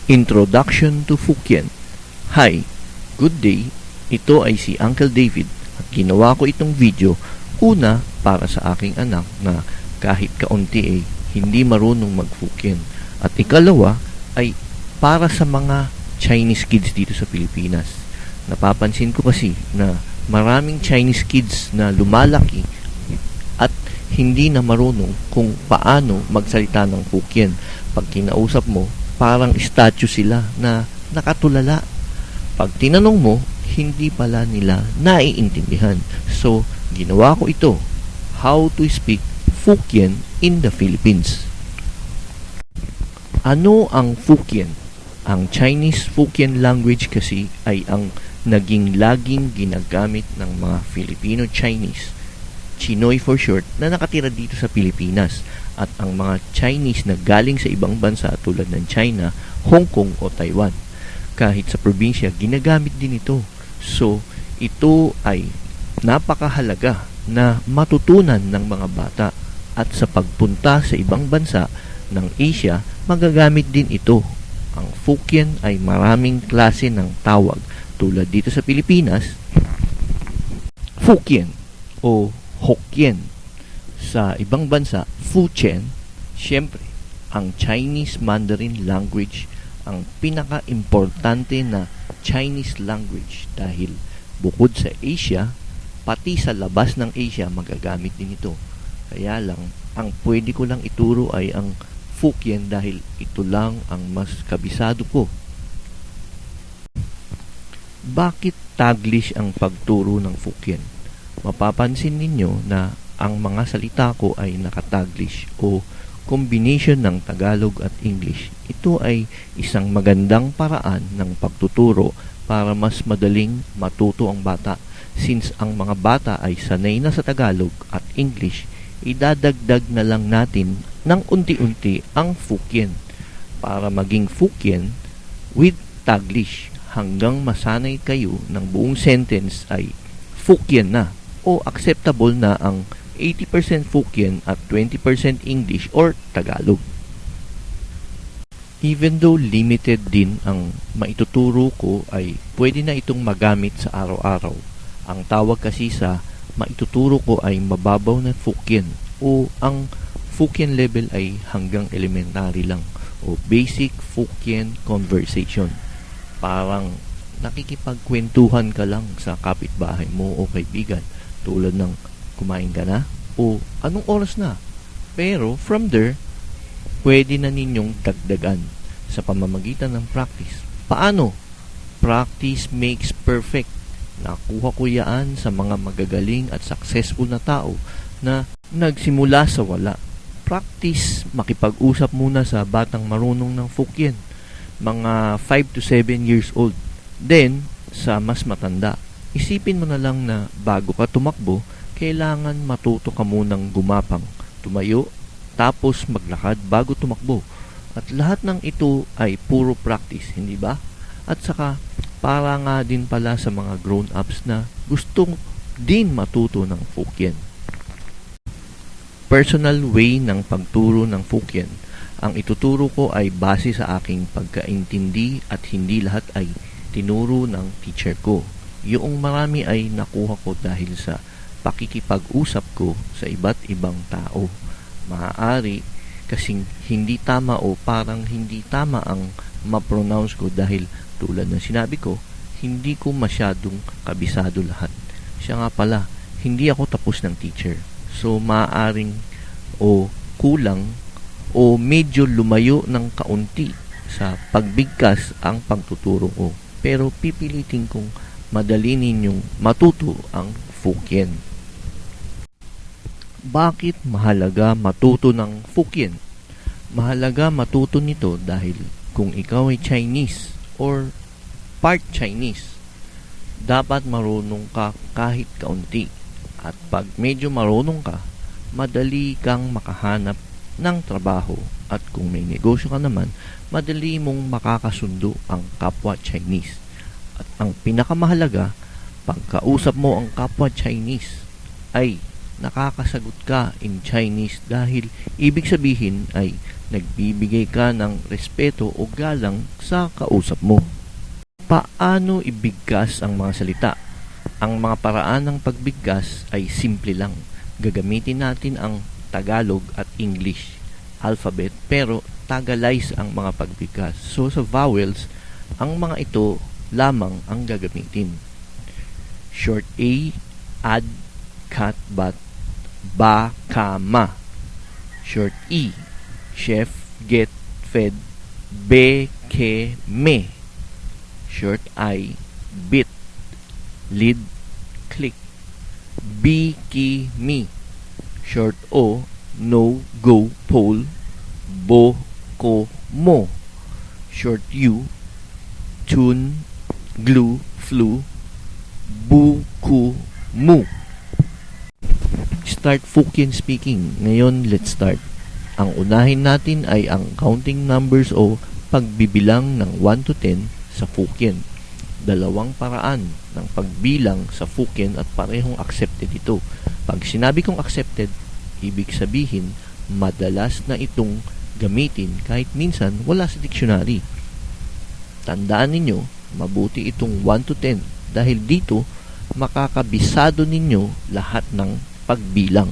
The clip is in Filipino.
Introduction to Fukien. Hi, good day. Ito ay si Uncle David at ginawa ko itong video una para sa aking anak na kahit kaunti ay hindi marunong mag-Fukien. At ikalawa ay para sa mga Chinese kids dito sa Pilipinas. Napapansin ko kasi na maraming Chinese kids na lumalaki at hindi na marunong kung paano magsalita ng Fukien. Pag kinausap mo, parang statue sila na nakatulala. Pag tinanong mo, hindi pala nila naiintindihan. So, ginawa ko ito. How to speak Fukien in the Philippines. Ano ang Fukien? Ang Chinese Fukien language kasi ay ang naging laging ginagamit ng mga Filipino Chinese, Chinoy for short, na nakatira dito sa Pilipinas. At ang mga Chinese na galing sa ibang bansa tulad ng China, Hong Kong o Taiwan. Kahit sa probinsya, ginagamit din ito. So, ito ay napakahalaga na matutunan ng mga bata at sa pagpunta sa ibang bansa ng Asia, magagamit din ito. Ang Fukien ay maraming klase ng tawag. Tulad dito sa Pilipinas, Fukien o Hokkien. Sa ibang bansa, Fujian. Siyempre, ang Chinese Mandarin language ang pinaka-importante na Chinese language dahil bukod sa Asia, pati sa labas ng Asia magagamit din ito. Kaya lang, ang pwede ko lang ituro ay ang Fukien dahil ito lang ang mas kabisado ko. Bakit Taglish ang pagturo ng Fukien? Mapapansin ninyo na ang mga salita ko ay nakataglish o combination ng Tagalog at English. Ito ay isang magandang paraan ng pagtuturo para mas madaling matuto ang bata. Since ang mga bata ay sanay na sa Tagalog at English, idadagdag na lang natin ng unti-unti ang Fukien para maging Fukien with Taglish hanggang masanay kayo ng buong sentence ay Fukien na o acceptable na ang 80% Fukien at 20% English or Tagalog. Even though limited din ang maituturo ko ay pwede na itong magamit sa araw-araw. Ang tawag kasi sa maituturo ko ay mababaw na Fukien o ang Fukien level ay hanggang elementary lang o basic Fukien conversation. Parang nakikipagkwentuhan ka lang sa kapitbahay mo o kaibigan tulad ng kumain ka na? O anong oras na? Pero from there, pwede na ninyong dagdagan sa pamamagitan ng practice. Paano? Practice makes perfect. Nakuha ko yan sa mga magagaling at successful na tao na nagsimula sa wala. Practice, makipag-usap muna sa batang marunong ng Fukien. Mga 5 to 7 years old. Then, sa mas matanda. Isipin mo na lang na bago ka tumakbo, kailangan matuto ka munang gumapang, tumayo, tapos maglakad bago tumakbo. At lahat ng ito ay puro practice, hindi ba? At saka, para nga din pala sa mga grown-ups na gustong din matuto ng Fukien. Personal way ng pagturo ng Fukien. Ang ituturo ko ay base sa aking pagkaintindi at hindi lahat ay tinuro ng teacher ko. Yung marami ay nakuha ko dahil sa pakikipag-usap ko sa iba't ibang tao. Maaari kasing hindi tama o parang hindi tama ang ma-pronounce ko dahil tulad ng sinabi ko, hindi ko masyadong kabisado lahat. Siya nga pala, hindi ako tapos ng teacher. So maaaring o kulang o medyo lumayo ng kaunti sa pagbigkas ang pagtuturo ko. Pero pipilitin kong madali ninyong matuto ang Fukien. Bakit mahalaga matuto ng Fukien? Mahalaga matuto nito dahil kung ikaw ay Chinese or part Chinese, dapat marunong ka kahit kaunti. At pag medyo marunong ka, madali kang makahanap ng trabaho. At kung may negosyo ka naman, madali mong makakasundo ang kapwa Chinese. At ang pinakamahalaga, pagkausap mo ang kapwa Chinese, ay nakakasagot ka in Chinese dahil ibig sabihin ay nagbibigay ka ng respeto o galang sa kausap mo. Paano ibigkas ang mga salita? Ang mga paraan ng pagbigkas ay simple lang. Gagamitin natin ang Tagalog at English alphabet pero Tagalize ang mga pagbigkas. So sa vowels, ang mga ito lamang ang gagamitin. Short A, ad, cat, bat, ba, kama. Short E, chef, get, fed, be, ke, me. Short I, bit, lead, click, bi, ki, mi. Short O, no, go, pole, bo, ko, mo. Short U, tune, glue, flu, bu, ku, mu. Start Fukien speaking. Ngayon, let's start. Ang unahin natin ay ang counting numbers o pagbibilang ng 1 to 10 sa Fukien. Dalawang paraan ng pagbilang sa Fukien at parehong accepted ito. Pag sinabi kong accepted, ibig sabihin madalas na itong gamitin kahit minsan wala sa dictionary. Tandaan ninyo, mabuti itong 1 to 10 dahil dito makakabisado ninyo lahat ng pagbilang.